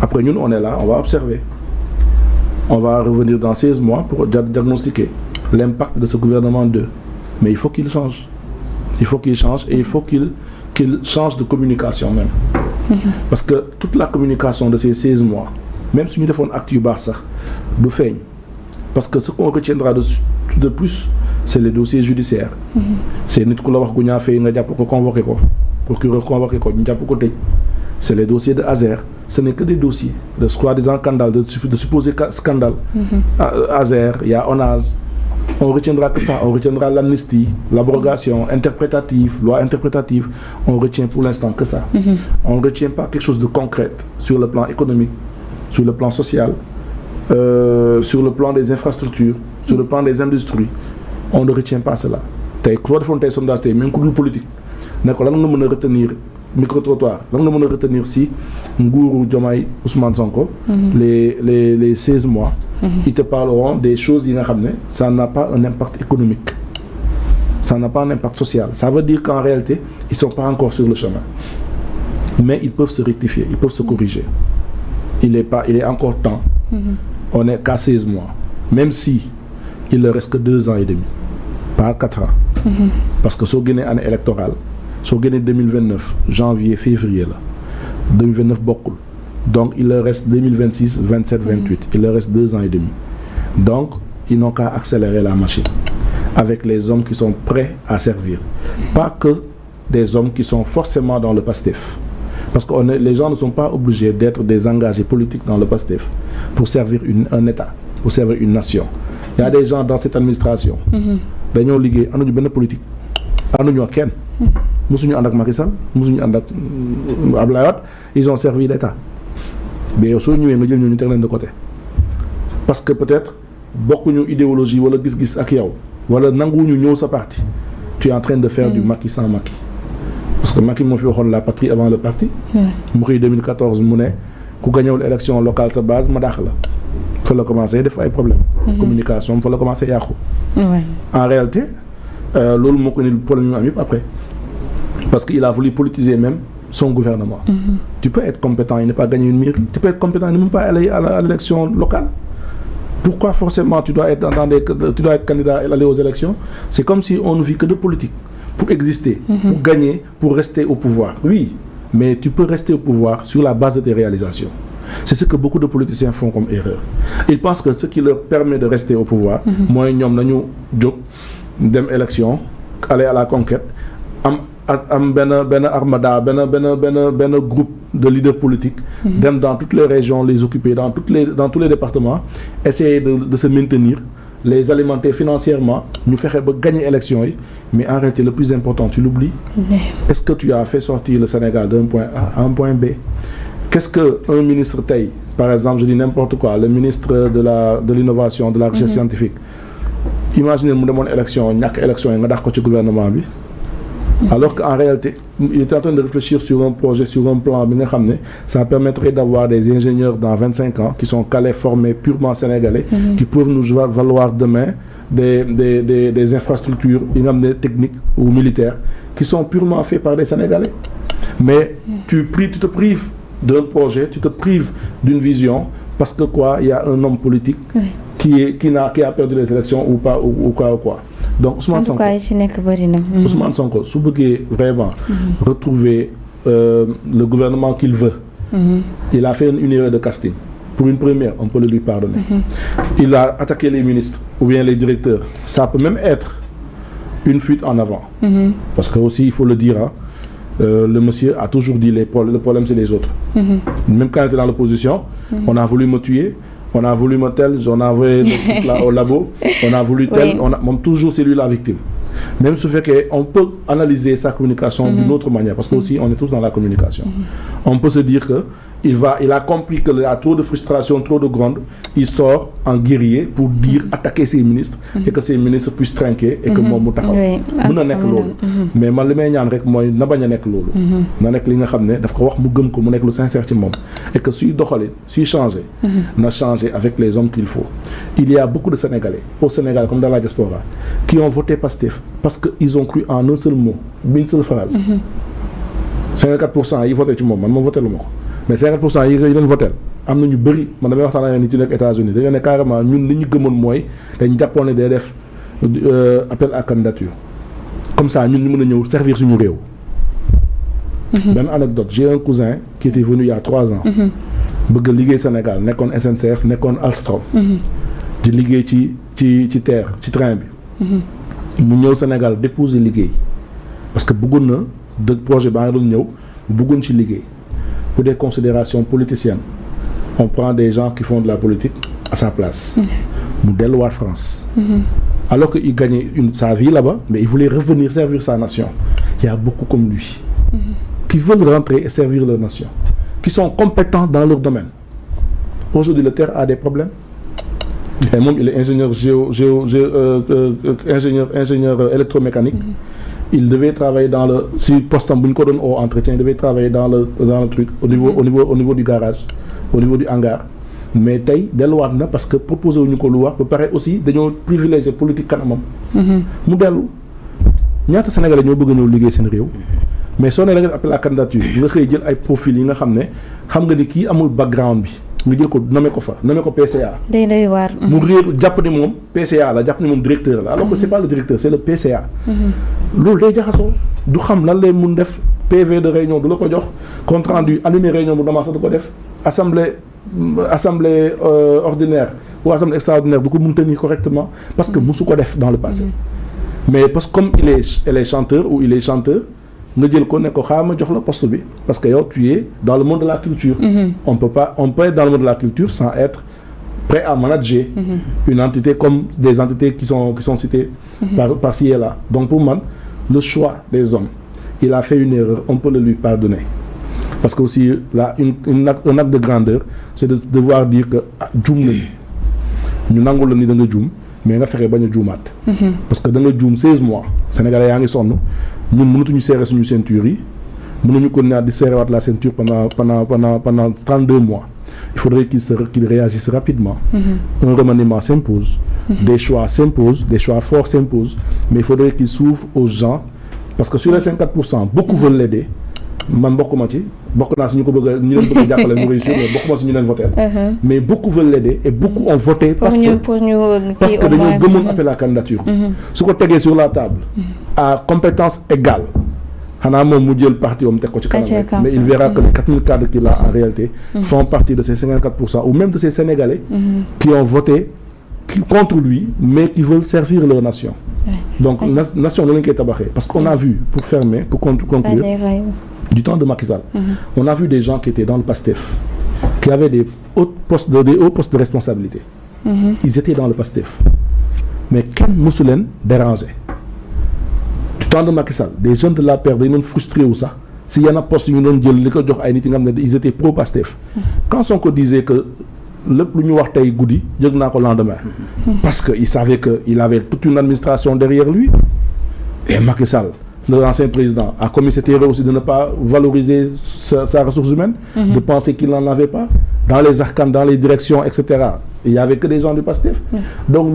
Après ñun on est là, on va observer. On va revenir dans 16 mois pour diagnostiquer l'impact de ce gouvernement 2. Mais il faut qu'il change. Il faut qu'il change et il faut qu'il change de communication même. Parce que toute la communication de ces 16 mois, même si nous devons un acte bar ça, nous fait. Parce que ce qu'on retiendra de plus, c'est les dossiers judiciaires. C'est nous qui l'avons fait, nous avons convoqué, procureur convoqué, nous avons côté. C'est les dossiers de Azer. Ce n'est que des dossiers de soi-disant scandale, de supposés scandales. Azer, il y a ONAS. On retiendra que ça, on retiendra l'amnistie, l'abrogation interprétative, loi interprétative. On retient pour l'instant que ça. On ne retient pas quelque chose de concret sur le plan économique, sur le plan social, sur le plan des infrastructures, sur le plan des industries. On ne retient pas cela. Tu as sondage, même coup de politique. On ne retenir micro-trottoir. On ne retenir si Ngourou Diomaye Ousmane Sonko, les 16 mois, ils te parleront des choses, ça n'a pas un impact économique. Ça n'a pas un impact social. Ça veut dire qu'en réalité, ils ne sont pas encore sur le chemin. Mais ils peuvent se rectifier, ils peuvent se corriger. Il est encore temps. On est qu'à 16 mois. Même si il ne reste que 2 ans et demi, pas 4 ans. Parce que si on gagne année électorale, si on gagne 2029, janvier, février, là, 2029 beaucoup. Donc il leur reste 2026, 27, 28. Il leur reste 2 ans et demi. Donc ils n'ont qu'à accélérer la machine avec les hommes qui sont prêts à servir. Pas que des hommes qui sont forcément dans le PASTEF. Parce que les gens ne sont pas obligés d'être des engagés politiques dans le PASTEF pour servir un État, pour servir une nation. Il y a des gens dans cette administration. Dañoo liggéey amuñu benn politique. Amuñu kenn. Musuñu ànd ak Macky Sall, musuñu ànd ak Abdoulaye Wade, ils ont servi l'État. Mais soo ñëwee nga jël ñu teg leen de côté. Parce que peut-être bokkuñu idéologie wala gis-gis ak yow wala nanguwuñu ñëw sa parti. Tu es en train de faire du Macky sans Macky. Parce que Macky moo fi waxoon la patrie avant le parti. mu xëy 2014 mu ne ku gañewul élection locale sa base ma dàq la. Fa la commencé def ay problème. Communication fa la commencé yàqu. En réalité loolu moo ko ni problème yu am yëpp après. Parce qu'il a voulu politiser même son gouvernement. Tu peux être compétent et ne pas gagner une mairie. Tu peux être compétent et ne même pas aller à l'élection locale. Pourquoi forcément tu dois être candidat et aller aux élections? C'est comme si on ne vit que de politique. Pour exister, pour gagner, pour rester au pouvoir. Oui, mais tu peux rester au pouvoir sur la base de tes réalisations. C'est ce que beaucoup de politiciens font comme erreur. Ils pensent que ce qui leur permet de rester au pouvoir, moi, ñom nañu jóg dem élection, aller à la conquête, am ben armada, ben groupe de leaders politiques, dem dans toutes les régions, les occuper dans tous les départements, essayer de se maintenir, les alimenter financièrement, nous faire gagner l'élection. Mais en réalité, le plus important, tu l'oublies. Est-ce que tu as fait sortir le Sénégal d'un point A à un point B? Qu'est-ce qu'un ministre taille? Par exemple, je dis n'importe quoi, le ministre de l'innovation, de la recherche scientifique. Imaginez une élection, il y a une élection, il y a un gouvernement. Alors qu'en réalité, il est en train de réfléchir sur un projet, sur un plan, ça permettrait d'avoir des ingénieurs dans 25 ans qui sont calés, formés, purement sénégalais, qui peuvent nous valoir demain des infrastructures techniques ou militaires qui sont purement faits par des Sénégalais. Mais tu te prives d'un projet, tu te prives d'une vision parce que quoi, il y a un homme politique qui a perdu les élections ou pas ou quoi. Donc Ousmane Sonko, Ousmane Sonko, si vous voulez vraiment retrouver le gouvernement qu'il veut, il a fait une erreur de casting. Pour une première, on peut le lui pardonner. Il a attaqué les ministres ou bien les directeurs. Ça peut même être une fuite en avant. Parce que aussi, il faut le dire, hein, le monsieur a toujours dit le problème c'est les autres. Même quand il était dans l'opposition, on a voulu me tuer. On a voulu me tel, on a envoyé le truc là au labo, on a voulu tel, toujours c'est lui la victime. Même ce fait qu'on peut analyser sa communication d'une autre manière, parce que aussi on est tous dans la communication. On peut se dire que il a compris qu'il y a trop de frustration, trop de gronde, il sort en guerrier pour dire, attaquer ses ministres, et que ses ministres puissent trinquer, et que moi, mais man li may ñaan rek mooy na bañ a nekk loolu. Na nekk li nga xam ne daf ko wax mu gëm ko mu nekk lu sincère ci moom. Et que suy doxalee, suy changer, na changer avec les hommes qu'il faut. Il y a beaucoup de Sénégalais, au Sénégal comme dans la diaspora, qui ont voté PASTEF parce qu'ils ont cru en un seul mot, une seule phrase. 54% ils votaient ci moom, man moom voté lu ma ko. mais 50% yi leen voté am na ñu bëri man damay waxtaan ak nit yi nekk États-Unis dañoo ne carrément ñun li ñu gëmoon mooy dañ jàppoon ne day def appel à candidature comme ça ñun ñu mën a ñëw servir suñu réew. benn anecdote j'ai un cousin qui était venu il y a 3 ans. bëgg liggéey Sénégal nekkoon SNCF nekkoon Alstom. di liggéey ci terre ci train bi. mu ñëw Sénégal déposer liggéey parce que bëggoon na de projet baa nga doon ñëw bëggoon ci liggéey pour des considérations politiciennes on prend des gens qui font de la politique à sa place. mu delluwaat France. alors que il gagnait sa vie là-bas mais il voulait revenir servir sa nation. Il y a beaucoup comme lui. Qui veulent rentrer et servir leur nation. Qui sont compétents dans leur domaine. Aujourd'hui, le terre a des problèmes. Et moi, il est ingénieur ingénieur électromécanique. Il devait travailler dans le si poste au entretien, il devait travailler dans le truc au niveau du garage, au niveau du hangar. Mais tey delluwaat na parce que proposé wuñu ko lu wax ba pare aussi dañoo privilégié politique kanamam. mu dellu ñaata Sénégalais ñoo bëgg a ñëw liggéey seen réew. mais soo nee da nga appel à candidature nga xëy jël ay profil yi nga xam ne xam nga ni kii amul background bi nga jël ko nommé ko PCA. day doy waar. mu réer jàpp ni moom PCA la jàpp ni moom directeur la alors que c'est pas le directeur c'est le PCA. loolu day jaxasoo du xam lan lay mun def PV de réunion du la ko jox compte rendu animé réunion bu dama sax du ko def assemblée ordinaire ou assemblée extraordinaire du ko mun tenir correctement parce que musu ko def dans le passé. mais parce que comme elle est chanteur ou il est chanteur. nga jël ko ne ko xaaral ma jox la poste bi parce que yow tu es dans le monde de la culture. on peut être dans le monde de la culture sans être prêt à manager. une entité comme des entités qui sont citées. par ci et là donc pour man le choix des hommes il a fait une erreur on peut le lui pardonner parce que aussi là un acte de grandeur c'est de devoir dire que juum nañu ñu nangul la ni da nga juum mais nga fexe bañ a juumaat. parce que da nga juum 16 mois Sénégalais yaa ngi sonn. ñun mënatuñu serrer suñu ceinture yi mënuñu ko di serrer waat la ceinture pendant 32 mois il faudrait qu'il réagisse rapidement. Un remaniement s'impose. Des choix s'imposent, des choix forts s'imposent, mais il faudrait qu'il s'ouvre aux gens parce que sur les 54% beaucoup veulent l'aider. man bokkuma ci bokk naa si ñu ko bëgg ñu leen bëgg a jàppale mu réussir mais bokkuma si ñu leen voter mais beaucoup veulent l'aider et beaucoup ont voté parce que dañoo gëmoon appel à candidature su ko tegee sur la table à compétence égale xanaa moom mu jël parti om teg ko ci kanam mais il verra que les 4000 cadres qu'il a en réalité font partie de ces 54% ou même de ces Sénégalais qui ont voté contre lui mais qui veulent servir leur nation donc nation la lañ koy tabaxee parce qu'on a vu pour fermer pour conclure du temps de Macky Sall, on a vu des gens qui étaient dans le PASTEF, qui avaient des hauts postes de responsabilité. Ils étaient dans le PASTEF. Mais quel musulman dérangeait? Du temps de Macky Sall, des jeunes de la paire, ils sont frustrés ou ça. S'il y en a postes, ils étaient pro-PASTEF. Quand Sonko disait que le plus wax tay goudi, jëg na ko lendemain. Parce qu'il savait qu'il avait toute une administration derrière lui. Et Macky Sall, l'ancien président a commis cette erreur aussi de ne pas valoriser sa ressource humaine, de penser qu'il n'en avait pas. Dans les arcanes, dans les directions, etc., il n'y avait que des gens du PASTEF. Donc,